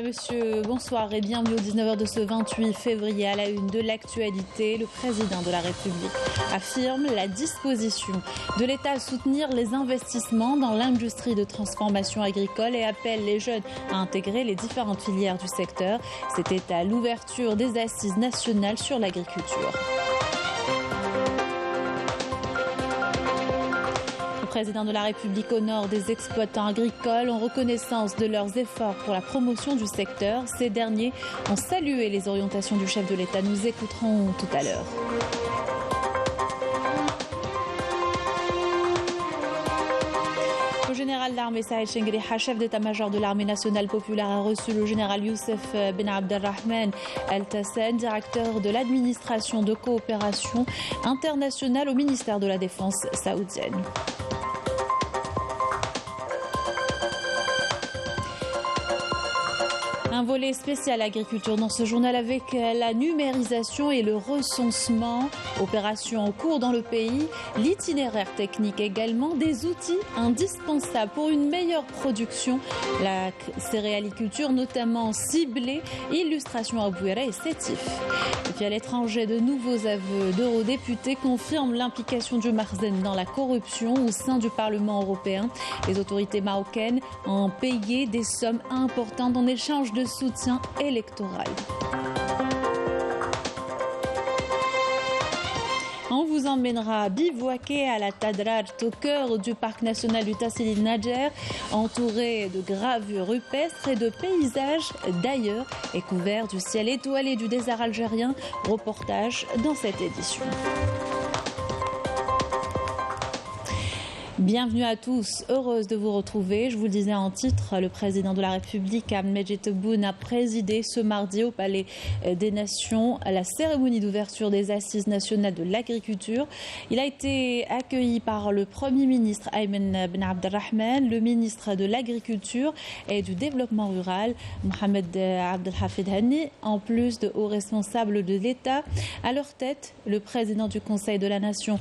monsieur, bonsoir et bienvenue au 19h de ce 28 février. À la une de l'actualité, le président de la République affirme la disposition de l'État à soutenir les investissements dans l'industrie de transformation agricole et appelle les jeunes à intégrer les différentes filières du secteur. C'était à l'ouverture des assises nationales sur l'agriculture. Le président de la République honore des exploitants agricoles en reconnaissance de leurs efforts pour la promotion du secteur. Ces derniers ont salué les orientations du chef de l'État. Nous écouterons tout à l'heure. Le général d'armée Saïd Chengriha, chef d'état-major de l'armée nationale populaire, a reçu le général Youssef Ben Abdelrahman El-Tassan, directeur de l'administration de coopération internationale au ministère de la Défense saoudienne. Un volet spécial agriculture dans ce journal avec la numérisation et le recensement, opérations en cours dans le pays, l'itinéraire technique également, des outils indispensables pour une meilleure production, la céréaliculture notamment ciblée, illustration à Bouira et Sétif. Et puis à l'étranger, de nouveaux aveux d'eurodéputés confirment l'implication du Makhzen dans la corruption au sein du Parlement européen. Les autorités marocaines ont payé des sommes importantes en échange de soutien électoral. On vous emmènera bivouaquer à la Tadrart, au cœur du parc national du Tassil Nadjer, entouré de gravures rupestres et de paysages d'ailleurs et couvert du ciel étoilé du désert algérien. Reportage dans cette édition. Bienvenue à tous, heureuse de vous retrouver. Je vous le disais en titre, le président de la République, Abdelmejid Tebboune, a présidé ce mardi au Palais des Nations à la cérémonie d'ouverture des Assises nationales de l'agriculture. Il a été accueilli par le Premier ministre Ayman Ben Abdelrahman, le ministre de l'Agriculture et du Développement rural, Mohamed Abdelhafid Hani, en plus de hauts responsables de l'État. À leur tête, le président du Conseil de la Nation,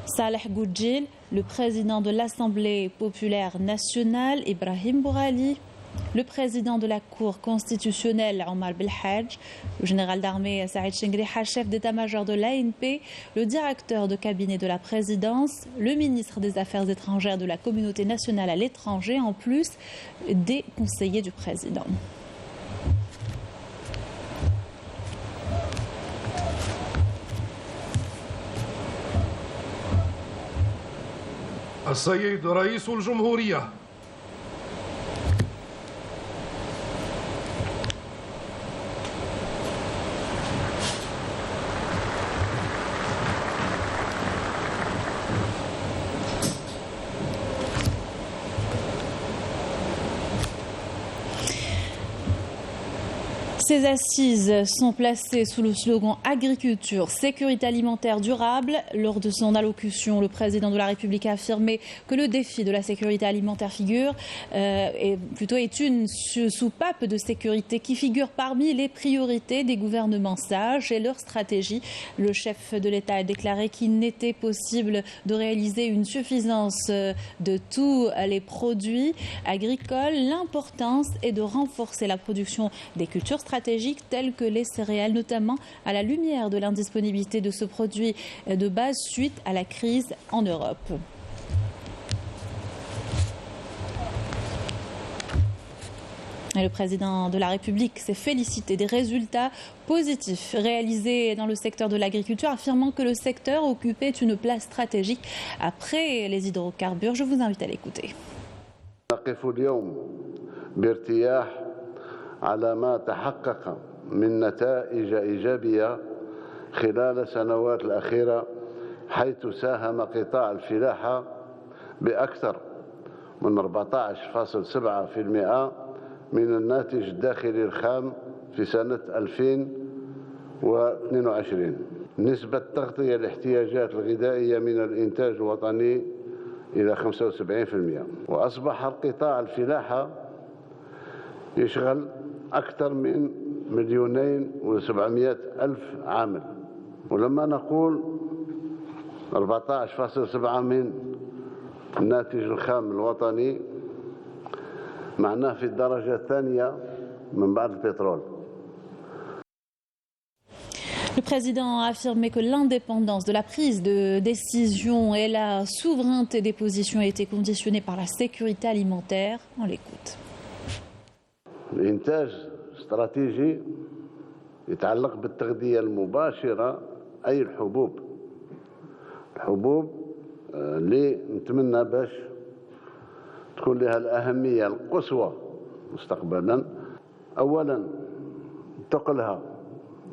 Saleh Goudjil, le président de l'Assemblée populaire nationale, Ibrahim Bourali, le président de la Cour constitutionnelle, Omar Belhadj, le général d'armée Saïd Chengriha, chef d'état-major de l'ANP, le directeur de cabinet de la présidence, le ministre des Affaires étrangères de la communauté nationale à l'étranger, en plus des conseillers du président. السيد رئيس الجمهورية Ces assises sont placées sous le slogan agriculture, sécurité alimentaire durable. Lors de son allocution, le président de la République a affirmé que le défi de la sécurité alimentaire est une soupape de sécurité qui figure parmi les priorités des gouvernements sages et leur stratégie. Le chef de l'État a déclaré qu'il n'était possible de réaliser une suffisance de tous les produits agricoles. L'importance est de renforcer la production des cultures stratégiques telles que les céréales, notamment à la lumière de l'indisponibilité de ce produit de base suite à la crise en Europe. Et le président de la République s'est félicité des résultats positifs réalisés dans le secteur de l'agriculture, affirmant que le secteur occupait une place stratégique après les hydrocarbures. Je vous invite à l'écouter. على ما تحقق من نتائج إيجابية خلال السنوات الأخيرة، حيث ساهم قطاع الفلاحة بأكثر من 14.7% من الناتج الداخلي الخام في سنة 2022. نسبة تغطية الاحتياجات الغذائية من الإنتاج الوطني إلى 75%. وأصبح القطاع الفلاحة يشغل أكثر من 2,700,000 عامل. ولما نقول 14.7 من الناتج الخام الوطني، معناه في الدرجة الثانية من بعد البترول. Le président a affirmé que l'indépendance de la prise de décision et la souveraineté des positions étaient conditionnées par la sécurité alimentaire. On l'écoute. الإنتاج استراتيجي يتعلق بالتغذية المباشرة أي الحبوب اللي نتمنى باش تكون لها الأهمية القصوى مستقبلا. أولا ثقلها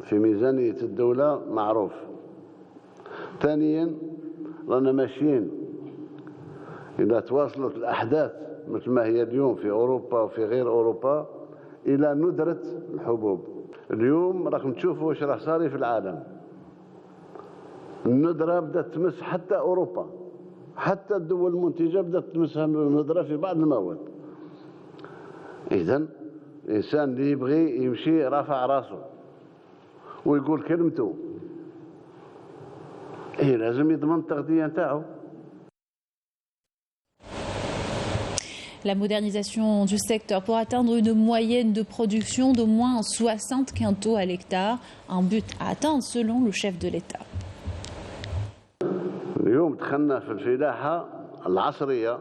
في ميزانية الدولة معروف. ثانيا رانا ماشيين إذا تواصلت الأحداث مثل ما هي اليوم في أوروبا وفي غير أوروبا إلى ندرة الحبوب. اليوم راكم تشوفوا واش راه صاري في العالم. الندرة بدأت تمس حتى أوروبا، حتى الدول المنتجة بدأت تمسها الندرة في بعض المواد. إذن الإنسان اللي يبغي يمشي رافع راسه ويقول كلمته لازم يضمن التغذية نتاعو. La modernisation du secteur pour atteindre une moyenne de production d'au moins 60 quintaux à l'hectare, un but à atteindre selon le chef de l'État. اليوم دخلنا في الفلاحة العصرية،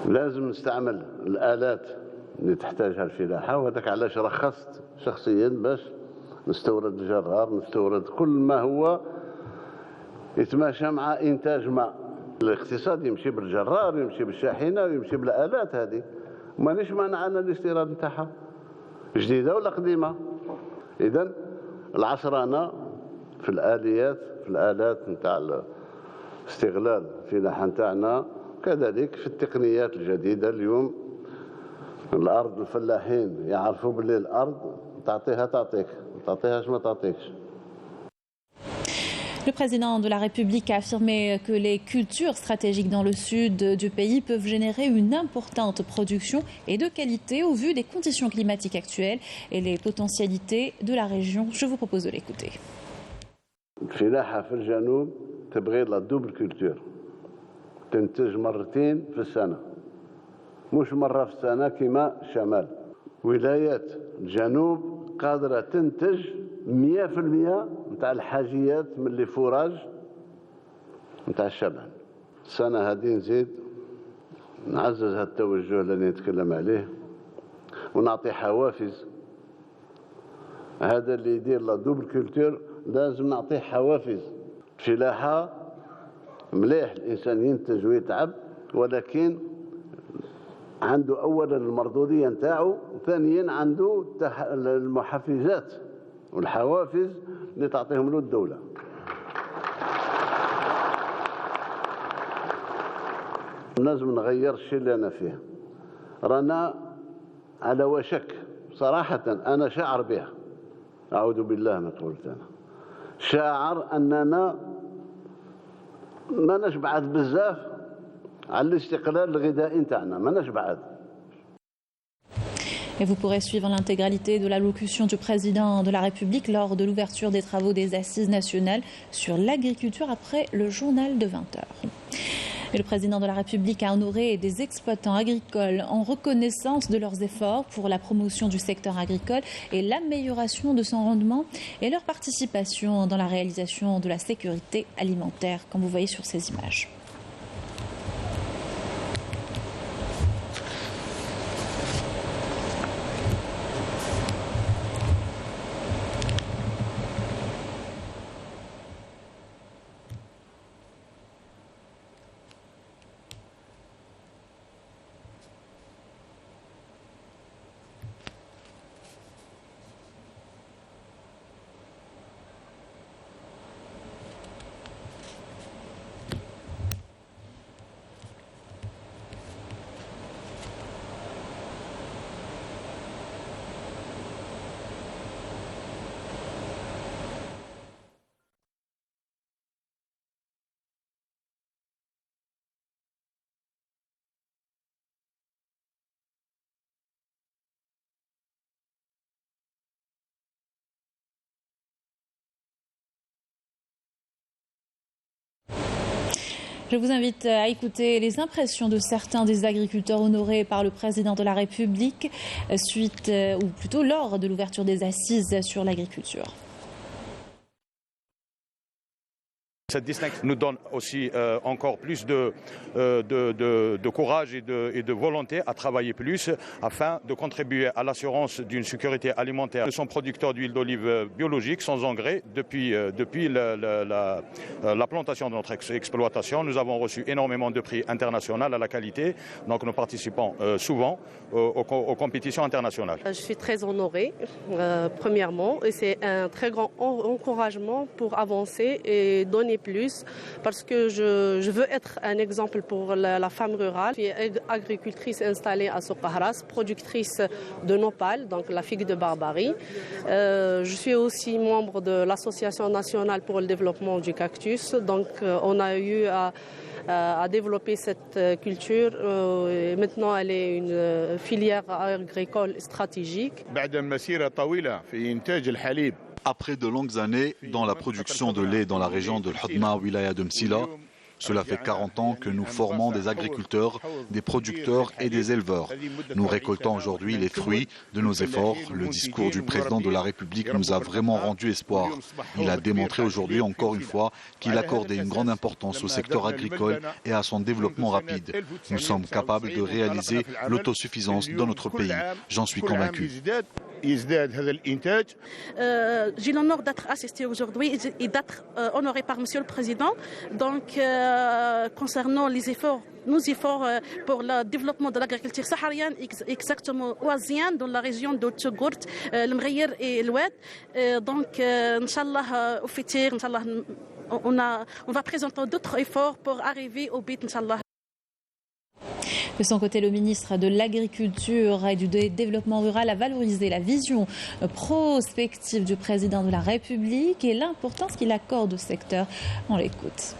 لازم نستعمل الآلات اللي تحتاجها الفلاحة، وهذاك علاش رخصت شخصيا باش نستورد الجرار، نستورد كل ما هو يتماشى مع إنتاج ماء. الاقتصاد يمشي بالجرار، يمشي بالشاحنة، ويمشي بالآلات هذه. مانيش مانع أنا الاستيراد نتاعها جديدة ولا قديمة. إذن العصرانة في الآليات، في الآلات نتاع استغلال الفلاحة نتاعنا، كذلك في التقنيات الجديدة. اليوم الأرض الفلاحين يعرفوا باللي الأرض تعطيها تعطيك، ما تعطيهاش ما تعطيكش. Le président de la République a affirmé que les cultures stratégiques dans le sud du pays peuvent générer une importante production et de qualité au vu des conditions climatiques actuelles et les potentialités de la région. Je vous propose de l'écouter. الفلاحة في الجنوب تبغي لا دوبل كولتور، تنتج مرتين في السنة، مش مرة في السنة كما الشمال. ولايات الجنوب قادرة تنتج 100% نتاع الحاجيات من لي فوراج نتاع الشبع. السنة هذه نزيد نعزز هذا التوجه اللي نتكلم عليه ونعطي حوافز. هذا اللي يدير لا دوبل كولتور لازم نعطيه حوافز. الفلاحة مليح الإنسان ينتج ويتعب، ولكن عنده أولا المردودية نتاعو، ثانيا عنده المحفزات والحوافز اللي تعطيهم له الدولة. لازم نغير الشيء اللي أنا فيه. رانا على وشك صراحة، أنا شاعر بها، أعوذ بالله ما قلت. أنا شاعر أننا ما نشبعت بزاف على الاستقلال الغذائي نتاعنا، ما نشبعت. Et vous pourrez suivre l'intégralité de l'allocution du président de la République lors de l'ouverture des travaux des Assises nationales sur l'agriculture après le journal de 20h. Et le président de la République a honoré des exploitants agricoles en reconnaissance de leurs efforts pour la promotion du secteur agricole et l'amélioration de son rendement et leur participation dans la réalisation de la sécurité alimentaire, comme vous voyez sur ces images. Je vous invite à écouter les impressions de certains des agriculteurs honorés par le président de la République suite, ou plutôt lors de l'ouverture des assises sur l'agriculture. Cette distinction nous donne aussi encore plus de courage et de volonté à travailler plus afin de contribuer à l'assurance d'une sécurité alimentaire. Nous sommes producteurs d'huile d'olive biologique sans engrais depuis la plantation de notre exploitation. Nous avons reçu énormément de prix internationaux à la qualité, donc nous participons souvent aux compétitions internationales. Je suis très honorée, premièrement, et c'est un très grand encouragement pour avancer et donner plus, parce que je veux être un exemple pour la femme rurale. Je suis agricultrice installée à Soukahras, productrice de nopal, donc la figue de Barbarie. Je suis aussi membre de l'Association nationale pour le développement du cactus, donc on a eu à développer cette culture. Et maintenant, elle est une filière agricole stratégique. Après de longues années dans la production de lait dans la région de l'Hodma, wilaya de Msila, cela fait 40 ans que nous formons des agriculteurs, des producteurs et des éleveurs. Nous récoltons aujourd'hui les fruits de nos efforts. Le discours du président de la République nous a vraiment rendu espoir. Il a démontré aujourd'hui encore une fois qu'il accordait une grande importance au secteur agricole et à son développement rapide. Nous sommes capables de réaliser l'autosuffisance dans notre pays. J'en suis convaincu. J'ai l'honneur d'être assistée aujourd'hui et d'être honorée par Monsieur le Président. Donc, concernant nos efforts pour le développement de l'agriculture saharienne, exactement oisienne, dans la région de Tchogourt, le Mghayr et l'Oued. Donc, Inch'Allah, au futur, Inch'Allah, on va présenter d'autres efforts pour arriver au but, Inch'Allah. De son côté, le ministre de l'Agriculture et du Développement rural a valorisé la vision prospective du président de la République et l'importance qu'il accorde au secteur. On l'écoute.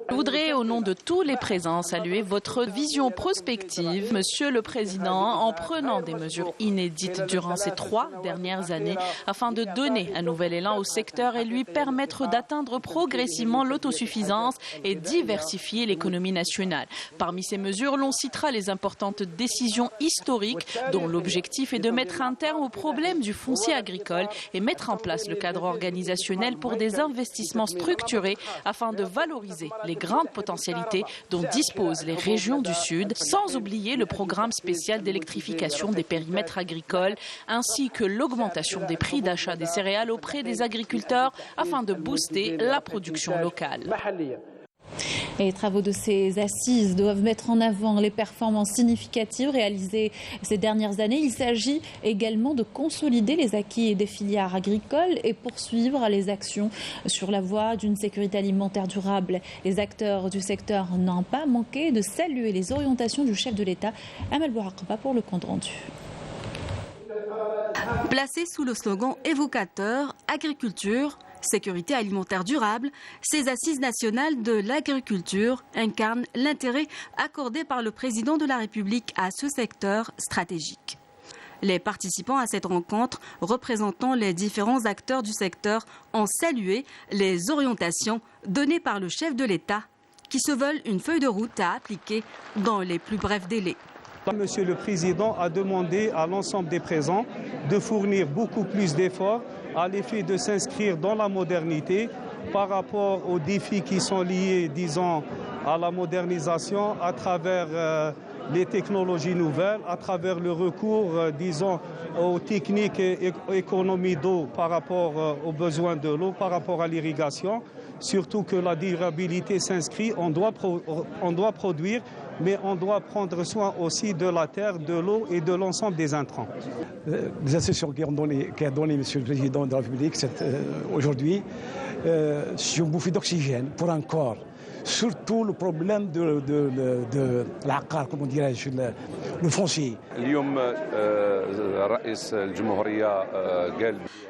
Je voudrais, au nom de tous les présents, saluer votre vision prospective, Monsieur le Président, en prenant des mesures inédites durant ces 3 dernières années afin de donner un nouvel élan au secteur et lui permettre d'atteindre progressivement l'autosuffisance et diversifier l'économie nationale. Parmi ces mesures, l'on citera les importantes décisions historiques dont l'objectif est de mettre un terme au problème du foncier agricole et mettre en place le cadre organisationnel pour des investissements structurés afin de valoriser les grandes potentialités dont disposent les régions du Sud, sans oublier le programme spécial d'électrification des périmètres agricoles, ainsi que l'augmentation des prix d'achat des céréales auprès des agriculteurs afin de booster la production locale. Et les travaux de ces assises doivent mettre en avant les performances significatives réalisées ces dernières années. Il s'agit également de consolider les acquis des filières agricoles et poursuivre les actions sur la voie d'une sécurité alimentaire durable. Les acteurs du secteur n'ont pas manqué de saluer les orientations du chef de l'État, Amal Bouaqba, pour le compte rendu. Placé sous le slogan évocateur « Agriculture », sécurité alimentaire durable, ces assises nationales de l'agriculture incarnent l'intérêt accordé par le président de la République à ce secteur stratégique. Les participants à cette rencontre, représentant les différents acteurs du secteur, ont salué les orientations données par le chef de l'État, qui se veulent une feuille de route à appliquer dans les plus brefs délais. Monsieur le Président a demandé à l'ensemble des présents de fournir beaucoup plus d'efforts à l'effet de s'inscrire dans la modernité par rapport aux défis qui sont liés, disons, à la modernisation à travers les technologies nouvelles, à travers le recours, disons, aux techniques et économies d'eau par rapport aux besoins de l'eau, par rapport à l'irrigation. Surtout que la durabilité s'inscrit, on doit produire, mais on doit prendre soin aussi de la terre, de l'eau et de l'ensemble des intrants. Les institutions qu'a donné M. le Président de la République aujourd'hui, c'est une bouffée d'oxygène pour un corps. Surtout le problème de l'aqar, comment dirais-je, le foncier.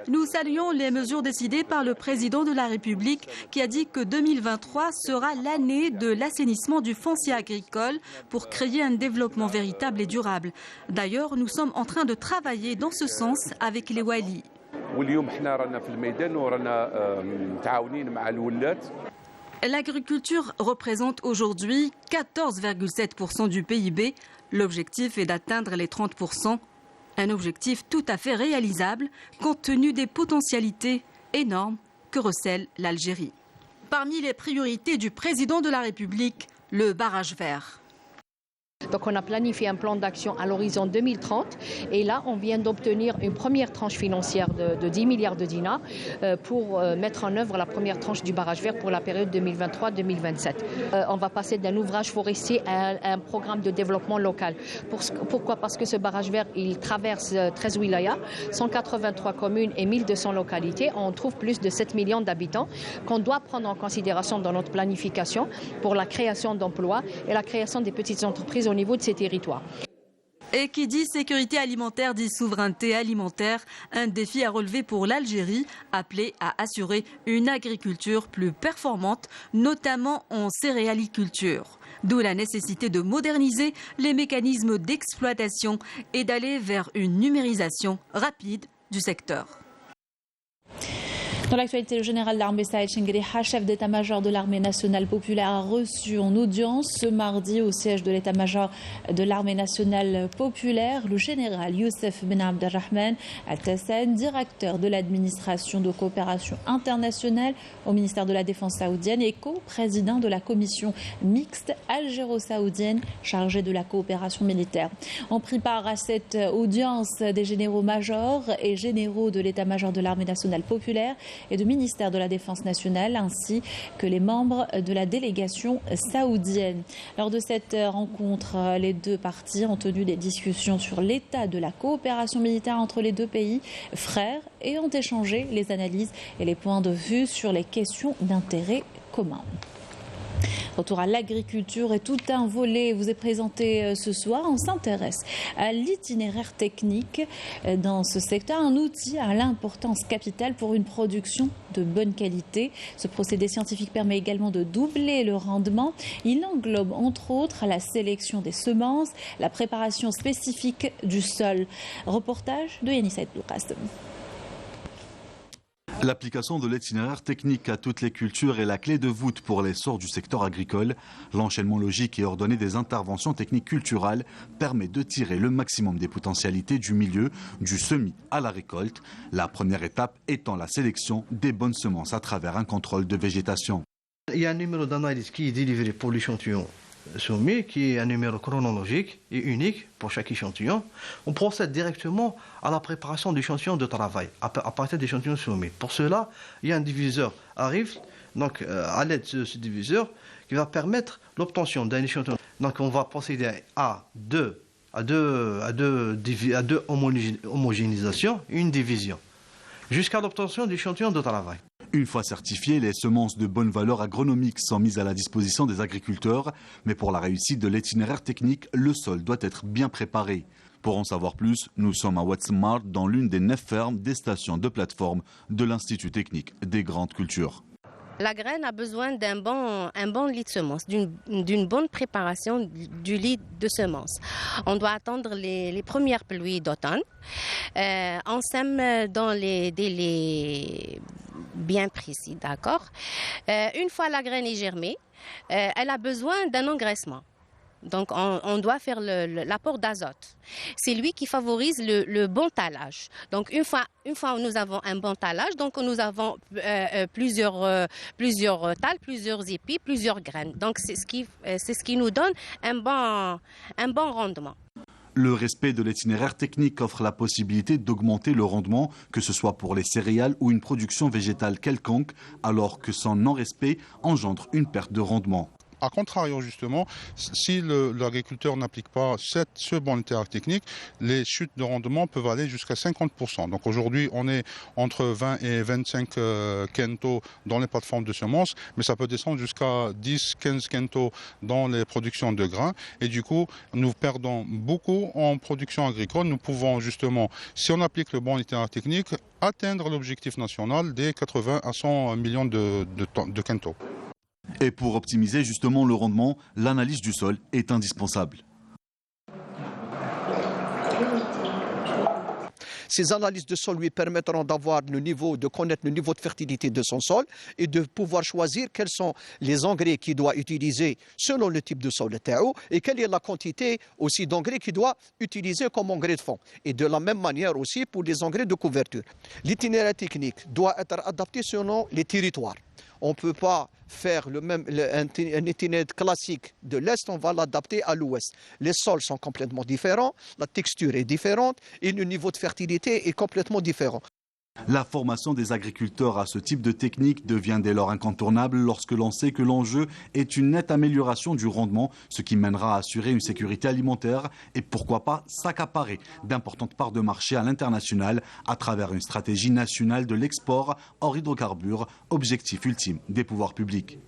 Nous saluons les mesures décidées par le président de la République qui a dit que 2023 sera l'année de l'assainissement du foncier agricole pour créer un développement véritable et durable. D'ailleurs, nous sommes en train de travailler dans ce sens avec les Wali. L'agriculture représente aujourd'hui 14,7% du PIB. L'objectif est d'atteindre les 30%. Un objectif tout à fait réalisable compte tenu des potentialités énormes que recèle l'Algérie. Parmi les priorités du président de la République, le barrage vert. Donc on a planifié un plan d'action à l'horizon 2030 et là on vient d'obtenir une première tranche financière de 10 milliards de dinars pour mettre en œuvre la première tranche du barrage vert pour la période 2023-2027. On va passer d'un ouvrage forestier à un programme de développement local. Pourquoi ? Parce que ce barrage vert il traverse 13 wilayas, 183 communes et 1200 localités. On trouve plus de 7 millions d'habitants qu'on doit prendre en considération dans notre planification pour la création d'emplois et la création des petites entreprises au niveau de ces territoires. Et qui dit sécurité alimentaire dit souveraineté alimentaire, un défi à relever pour l'Algérie, appelée à assurer une agriculture plus performante, notamment en céréaliculture. D'où la nécessité de moderniser les mécanismes d'exploitation et d'aller vers une numérisation rapide du secteur. Dans l'actualité, le général d'armée Saïd Chengueriha, chef d'état-major de l'armée nationale populaire, a reçu en audience ce mardi au siège de l'état-major de l'armée nationale populaire le général Youssef Ben Abdelrahman Al-Tassen, directeur de l'administration de coopération internationale au ministère de la Défense saoudienne et co-président de la commission mixte algéro-saoudienne chargée de la coopération militaire. On prit part à cette audience des généraux-majors et généraux de l'état-major de l'armée nationale populaire et du ministère de la Défense nationale, ainsi que les membres de la délégation saoudienne. Lors de cette rencontre, les deux parties ont tenu des discussions sur l'état de la coopération militaire entre les deux pays frères et ont échangé les analyses et les points de vue sur les questions d'intérêt commun. Retour à l'agriculture et tout un volet vous est présenté ce soir. On s'intéresse à l'itinéraire technique dans ce secteur, un outil à l'importance capitale pour une production de bonne qualité. Ce procédé scientifique permet également de doubler le rendement. Il englobe entre autres la sélection des semences, la préparation spécifique du sol. Reportage de Yanis Saïd Bouqasem. L'application de l'itinéraire technique à toutes les cultures est la clé de voûte pour l'essor du secteur agricole. L'enchaînement logique et ordonné des interventions techniques culturelles permet de tirer le maximum des potentialités du milieu, du semis à la récolte. La première étape étant la sélection des bonnes semences à travers un contrôle de végétation. Il y a un numéro d'analyse qui est délivré pour l'échantillon soumis, qui est un numéro chronologique et unique pour chaque échantillon. On procède directement à la préparation d'échantillons de travail à partir d'échantillons soumis. Pour cela, il y a un diviseur arrive, donc à l'aide de ce diviseur, qui va permettre l'obtention d'un échantillon. Donc on va procéder à deux homogénéisations, une division, jusqu'à l'obtention d'échantillons de travail. Une fois certifiées, les semences de bonne valeur agronomique sont mises à la disposition des agriculteurs. Mais pour la réussite de l'itinéraire technique, le sol doit être bien préparé. Pour en savoir plus, nous sommes à Ouatsemar, dans l'une des 9 fermes des stations de plateforme de l'Institut technique des grandes cultures. La graine a besoin d'un bon lit de semences, d'une bonne préparation du lit de semences. On doit attendre les premières pluies d'automne. On sème dans les délais bien précis, d'accord. Une fois la graine est germée, elle a besoin d'un engraissement. Donc on doit faire l'apport d'azote. C'est lui qui favorise le bon talage. Donc une fois nous avons un bon talage, donc nous avons plusieurs tales, plusieurs épis, plusieurs graines. Donc c'est ce qui nous donne un bon rendement. Le respect de l'itinéraire technique offre la possibilité d'augmenter le rendement, que ce soit pour les céréales ou une production végétale quelconque, alors que son non-respect engendre une perte de rendement. A contrario, justement, si l'agriculteur n'applique pas ce bon itinéraire technique, les chutes de rendement peuvent aller jusqu'à 50%. Donc aujourd'hui, on est entre 20 et 25 quintaux dans les plateformes de semences, mais ça peut descendre jusqu'à 10-15 quintaux dans les productions de grains. Et du coup, nous perdons beaucoup en production agricole. Nous pouvons justement, si on applique le bon itinéraire technique, atteindre l'objectif national des 80 à 100 millions de quintaux. Et pour optimiser justement le rendement, l'analyse du sol est indispensable. Ces analyses de sol lui permettront de connaître le niveau de fertilité de son sol et de pouvoir choisir quels sont les engrais qu'il doit utiliser selon le type de sol et quelle est la quantité aussi d'engrais qu'il doit utiliser comme engrais de fond. Et de la même manière aussi pour les engrais de couverture. L'itinéraire technique doit être adapté selon les territoires. On ne peut pas faire un itinéraire classique de l'Est, on va l'adapter à l'Ouest. Les sols sont complètement différents, la texture est différente et le niveau de fertilité est complètement différent. La formation des agriculteurs à ce type de technique devient dès lors incontournable lorsque l'on sait que l'enjeu est une nette amélioration du rendement, ce qui mènera à assurer une sécurité alimentaire et pourquoi pas s'accaparer d'importantes parts de marché à l'international à travers une stratégie nationale de l'export hors hydrocarbures, objectif ultime des pouvoirs publics.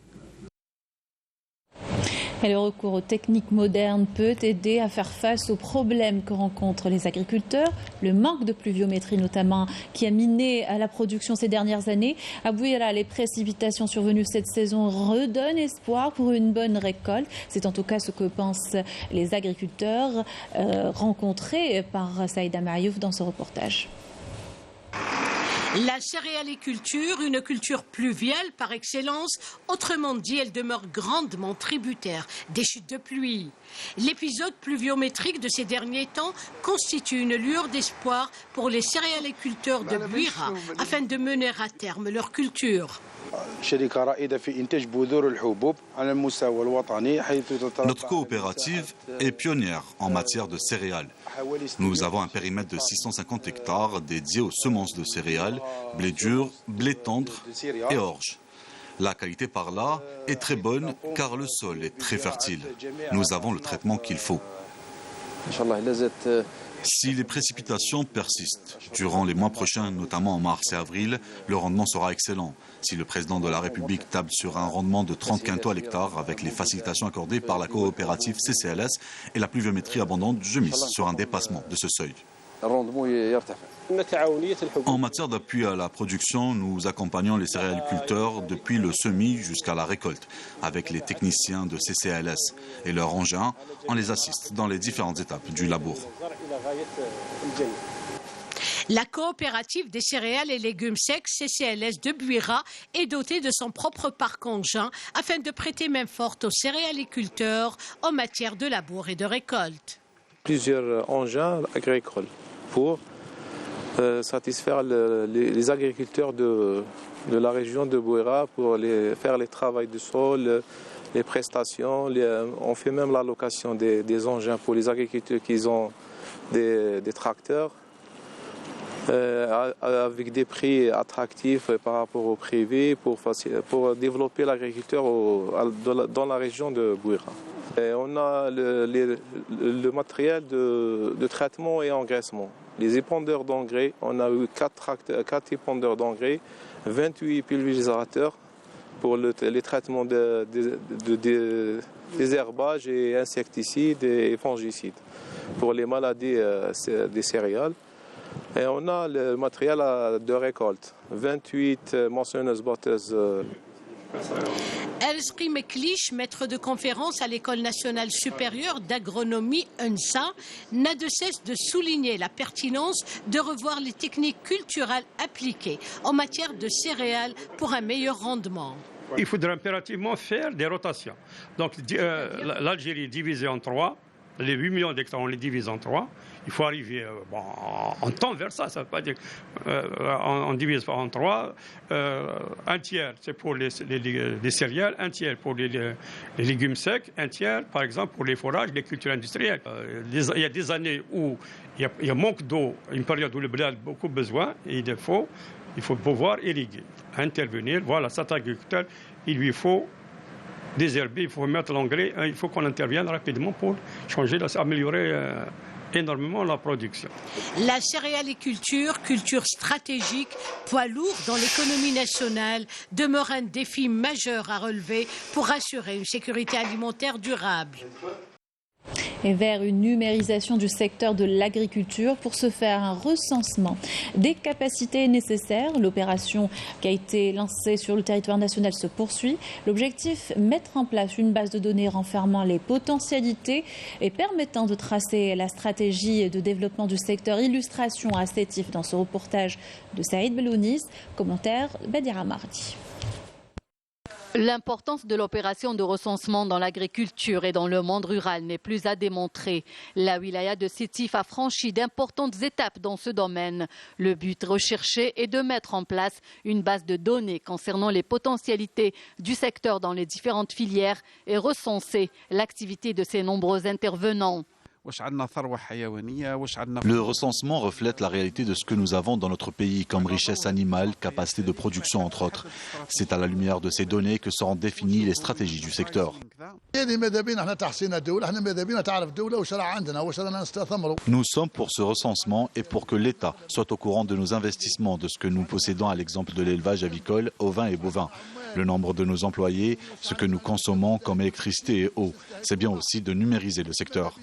Et le recours aux techniques modernes peut aider à faire face aux problèmes que rencontrent les agriculteurs. Le manque de pluviométrie notamment qui a miné à la production ces dernières années. À Bouira, les précipitations survenues cette saison redonnent espoir pour une bonne récolte. C'est en tout cas ce que pensent les agriculteurs rencontrés par Saïda Mariouf dans ce reportage. La céréaliculture, une culture pluviale par excellence, autrement dit, elle demeure grandement tributaire des chutes de pluie. L'épisode pluviométrique de ces derniers temps constitue une lueur d'espoir pour les céréaliculteurs de Bouira afin de mener à terme leur culture. Notre coopérative est pionnière en matière de céréales. Nous avons un périmètre de 650 hectares dédié aux semences de céréales, blé dur, blé tendre et orge. La qualité par là est très bonne car le sol est très fertile. Nous avons le traitement qu'il faut. Si les précipitations persistent durant les mois prochains, notamment en mars et avril, le rendement sera excellent. Si le président de la République table sur un rendement de 30 quintaux à l'hectare avec les facilitations accordées par la coopérative CCLS et la pluviométrie abondante, je mise sur un dépassement de ce seuil. En matière d'appui à la production, nous accompagnons les céréaliculteurs depuis le semis jusqu'à la récolte. Avec les techniciens de CCLS et leurs engins, on les assiste dans les différentes étapes du labour. La coopérative des céréales et légumes secs CCLS de Bouira est dotée de son propre parc engin afin de prêter main forte aux céréaliculteurs en matière de labour et de récolte. Plusieurs engins agricoles pour satisfaire les agriculteurs de la région de Bouira pour faire les travaux de sol, les prestations. On fait même la location des engins pour les agriculteurs qui ont des tracteurs avec des prix attractifs par rapport au privé pour développer l'agriculture dans la région de Bouira. Et on a le matériel de traitement et engraissement. Les épandeurs d'engrais, on a eu 4 épandeurs d'engrais, 28 pulvérisateurs pour les traitements des herbages et insecticides et fongicides pour les maladies des céréales. Et on a le matériel de récolte, 28 moissonneuses-batteuses. Elsprit Meklich, maître de conférence à l'École nationale supérieure d'agronomie UNSA, n'a de cesse de souligner la pertinence de revoir les techniques culturelles appliquées en matière de céréales pour un meilleur rendement. Il faudrait impérativement faire des rotations. Donc l'Algérie est divisée en 3. Les 8 millions d'hectares, on les divise en 3. Il faut arriver, on tend vers ça, ça ne veut pas dire on divise en 3. Un tiers, c'est pour les céréales, un tiers pour les légumes secs, un tiers, par exemple, pour les forages, les cultures industrielles. Il y a des années où il y a manque d'eau, une période où le blé a beaucoup besoin, et il faut pouvoir irriguer, intervenir. Voilà, cet agriculteur, il lui faut désherber, il faut mettre l'engrais, il faut qu'on intervienne rapidement pour changer, améliorer énormément la production. La céréaliculture, culture stratégique, poids lourd dans l'économie nationale, demeure un défi majeur à relever pour assurer une sécurité alimentaire durable. Et vers une numérisation du secteur de l'agriculture pour se faire un recensement des capacités nécessaires. L'opération qui a été lancée sur le territoire national se poursuit. L'objectif, mettre en place une base de données renfermant les potentialités et permettant de tracer la stratégie de développement du secteur. Illustration à Sétif dans ce reportage de Saïd Belounis. Commentaire Badira Mardi. L'importance de l'opération de recensement dans l'agriculture et dans le monde rural n'est plus à démontrer. La wilaya de Sétif a franchi d'importantes étapes dans ce domaine. Le but recherché est de mettre en place une base de données concernant les potentialités du secteur dans les différentes filières et recenser l'activité de ces nombreux intervenants. Le recensement reflète la réalité de ce que nous avons dans notre pays comme richesse animale, capacité de production entre autres. C'est à la lumière de ces données que seront définies les stratégies du secteur. Nous sommes pour ce recensement et pour que l'État soit au courant de nos investissements, de ce que nous possédons à l'exemple de l'élevage avicole, ovin et bovin. Le nombre de nos employés, ce que nous consommons comme électricité et eau. C'est bien aussi de numériser le secteur.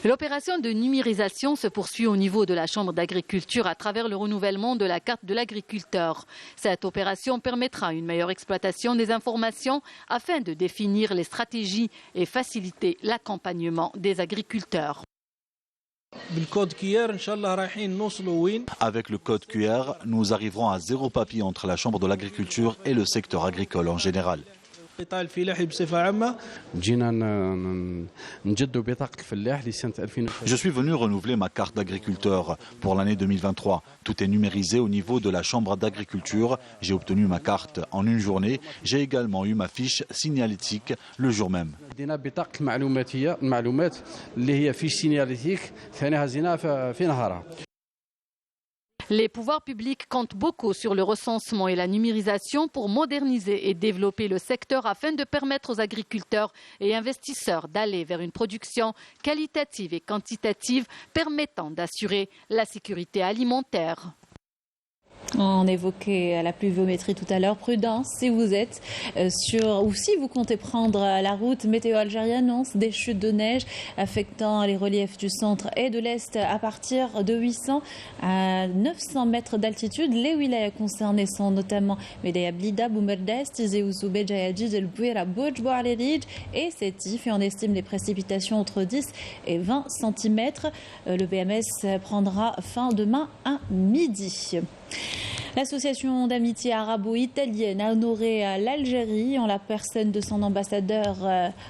L'opération de numérisation se poursuit au niveau de la Chambre d'agriculture à travers le renouvellement de la carte de l'agriculteur. Cette opération permettra une meilleure exploitation des informations afin de définir les stratégies et faciliter l'accompagnement des agriculteurs. Avec le code QR, nous arriverons à zéro papier entre la Chambre de l'agriculture et le secteur agricole en général. Je suis venu renouveler ma carte d'agriculteur pour l'année 2023. Tout est numérisé au niveau de la Chambre d'agriculture. J'ai obtenu ma carte en une journée. J'ai également eu ma fiche signalétique le jour même. Les pouvoirs publics comptent beaucoup sur le recensement et la numérisation pour moderniser et développer le secteur afin de permettre aux agriculteurs et investisseurs d'aller vers une production qualitative et quantitative permettant d'assurer la sécurité alimentaire. On évoquait la pluviométrie tout à l'heure. Prudence si vous êtes ou si vous comptez prendre la route. Météo Algérie annonce des chutes de neige affectant les reliefs du centre et de l'est à partir de 800 à 900 mètres d'altitude. Les wilayas concernées sont notamment Médéa Blida, Boumerdès, Tizi Ouzou, Béjaïadjid, El Bouira, Bouj, Bouarlérij et Sétif. Et on estime les précipitations entre 10 et 20 cm. Le BMS prendra fin demain à midi. L'association d'amitié arabo-italienne a honoré l'Algérie en la personne de son ambassadeur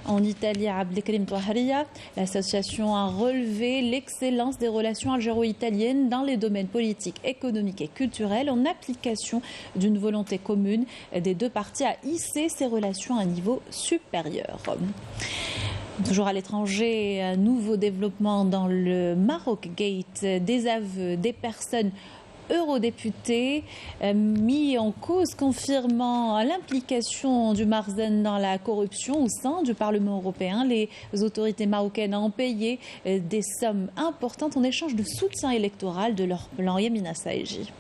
en Italie, Abdelkrim Touahria. L'association a relevé l'excellence des relations algéro-italiennes dans les domaines politiques, économiques et culturels en application d'une volonté commune des deux parties à hisser ces relations à un niveau supérieur. Toujours à l'étranger, un nouveau développement dans le Maroc Gate, des aveux des personnes eurodéputés mis en cause confirmant l'implication du Marzen dans la corruption au sein du Parlement européen. Les autorités marocaines ont payé des sommes importantes en échange de soutien électoral de leur plan. Yamina Saïji.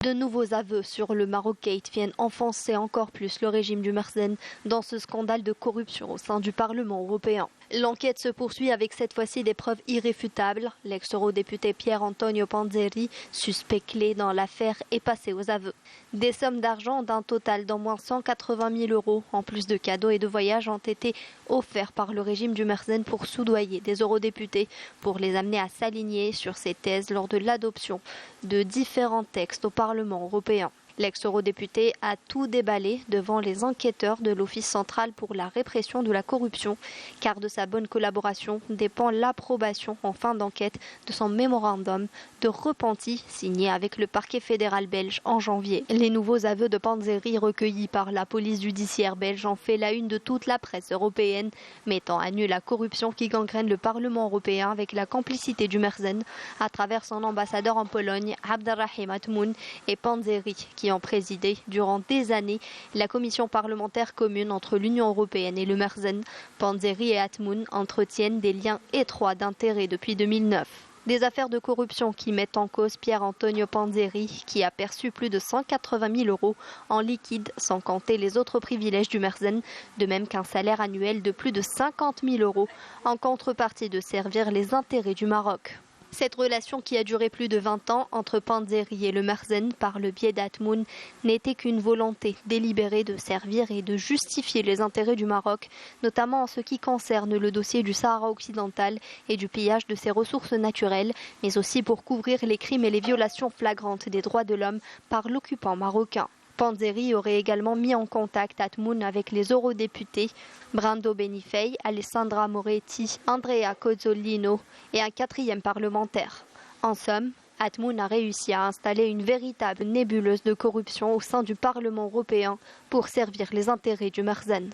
De nouveaux aveux sur le Maroc Gate viennent enfoncer encore plus le régime du Marzen dans ce scandale de corruption au sein du Parlement européen. L'enquête se poursuit avec cette fois-ci des preuves irréfutables. L'ex-eurodéputé Pier-Antonio Panzeri, suspect clé dans l'affaire, est passé aux aveux. Des sommes d'argent d'un total d'au moins 180 000 euros, en plus de cadeaux et de voyages, ont été offerts par le régime du Marzen pour soudoyer des eurodéputés, pour les amener à s'aligner sur ces thèses lors de l'adoption de différents textes au Parlement européen. L'ex-eurodéputé a tout déballé devant les enquêteurs de l'Office central pour la répression de la corruption, car de sa bonne collaboration dépend l'approbation en fin d'enquête de son mémorandum de repenti signé avec le parquet fédéral belge en janvier. Les nouveaux aveux de Panzeri recueillis par la police judiciaire belge ont fait la une de toute la presse européenne, mettant à nu la corruption qui gangrène le Parlement européen avec la complicité du Marzen à travers son ambassadeur en Pologne, Abdelrahim Atmoun, et Panzeri, qui ont présidé durant des années la commission parlementaire commune entre l'Union européenne et le Marzen. Panzeri et Atmoun entretiennent des liens étroits d'intérêt depuis 2009. Des affaires de corruption qui mettent en cause Pier Antonio Panzeri, qui a perçu plus de 180 000 € en liquide, sans compter les autres privilèges du Merzen, de même qu'un salaire annuel de plus de 50 000 € en contrepartie de servir les intérêts du Maroc. Cette relation qui a duré plus de 20 ans entre Panzeri et le Merzen par le biais d'Atmoun n'était qu'une volonté délibérée de servir et de justifier les intérêts du Maroc, notamment en ce qui concerne le dossier du Sahara occidental et du pillage de ses ressources naturelles, mais aussi pour couvrir les crimes et les violations flagrantes des droits de l'homme par l'occupant marocain. Panzeri aurait également mis en contact Atmoun avec les eurodéputés Brando Benifei, Alessandra Moretti, Andrea Cozzolino et un 4e parlementaire. En somme, Atmoun a réussi à installer une véritable nébuleuse de corruption au sein du Parlement européen pour servir les intérêts du Merzen.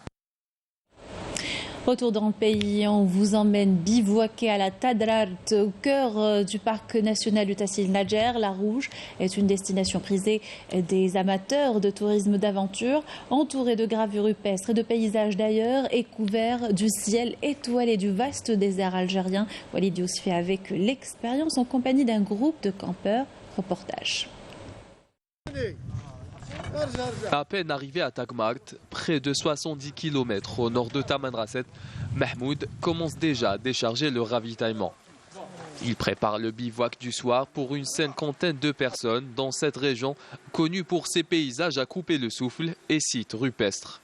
Retour dans le pays, on vous emmène bivouaquer à la Tadrart, au cœur du parc national du Tassil Nadjer. La Rouge est une destination prisée des amateurs de tourisme d'aventure, entourée de gravures rupestres et de paysages d'ailleurs et couvert du ciel étoilé du vaste désert algérien. Walid Yousfi avec l'expérience en compagnie d'un groupe de campeurs. Reportage. À peine arrivé à Tagmart, près de 70 km au nord de Tamanrasset, Mahmoud commence déjà à décharger le ravitaillement. Il prépare le bivouac du soir pour une 50aine de personnes dans cette région connue pour ses paysages à couper le souffle et sites rupestres.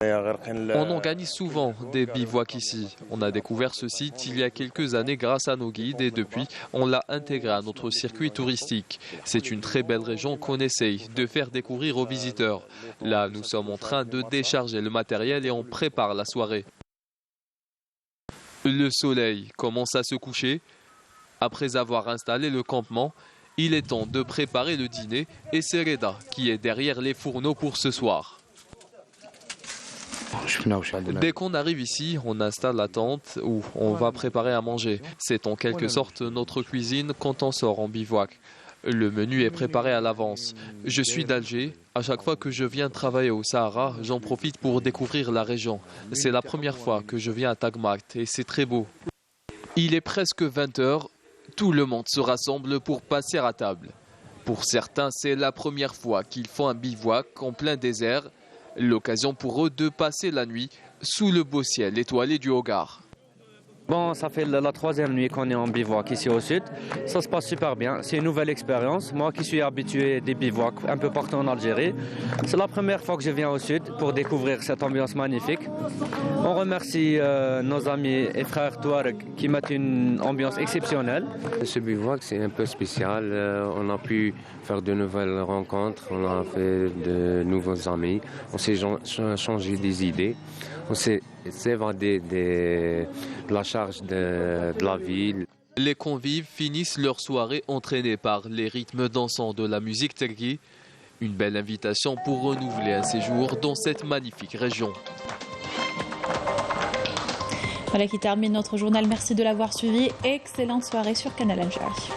On organise souvent des bivouacs ici. On a découvert ce site il y a quelques années grâce à nos guides et depuis, on l'a intégré à notre circuit touristique. C'est une très belle région qu'on essaye de faire découvrir aux visiteurs. Là, nous sommes en train de décharger le matériel et on prépare la soirée. Le soleil commence à se coucher. Après avoir installé le campement, il est temps de préparer le dîner et c'est Reda qui est derrière les fourneaux pour ce soir. Dès qu'on arrive ici, on installe la tente où on va préparer à manger. C'est en quelque sorte notre cuisine quand on sort en bivouac. Le menu est préparé à l'avance. Je suis d'Alger. À chaque fois que je viens travailler au Sahara, j'en profite pour découvrir la région. C'est la première fois que je viens à Tagmart et c'est très beau. Il est presque 20 h. Tout le monde se rassemble pour passer à table. Pour certains, c'est la première fois qu'ils font un bivouac en plein désert. L'occasion pour eux de passer la nuit sous le beau ciel étoilé du Hogar. Bon, ça fait la 3e nuit qu'on est en bivouac ici au sud. Ça se passe super bien. C'est une nouvelle expérience. Moi qui suis habitué des bivouacs un peu partout en Algérie, c'est la première fois que je viens au sud pour découvrir cette ambiance magnifique. On remercie nos amis et frères Touareg qui mettent une ambiance exceptionnelle. Ce bivouac, c'est un peu spécial. On a pu faire de nouvelles rencontres, on a fait de nouveaux amis, on s'est changé des idées. On s'est évadé de la charge de la ville. Les convives finissent leur soirée entraînés par les rythmes dansants de la musique tergui. Une belle invitation pour renouveler un séjour dans cette magnifique région. Voilà qui termine notre journal. Merci de l'avoir suivi. Excellente soirée sur Canal Algérie.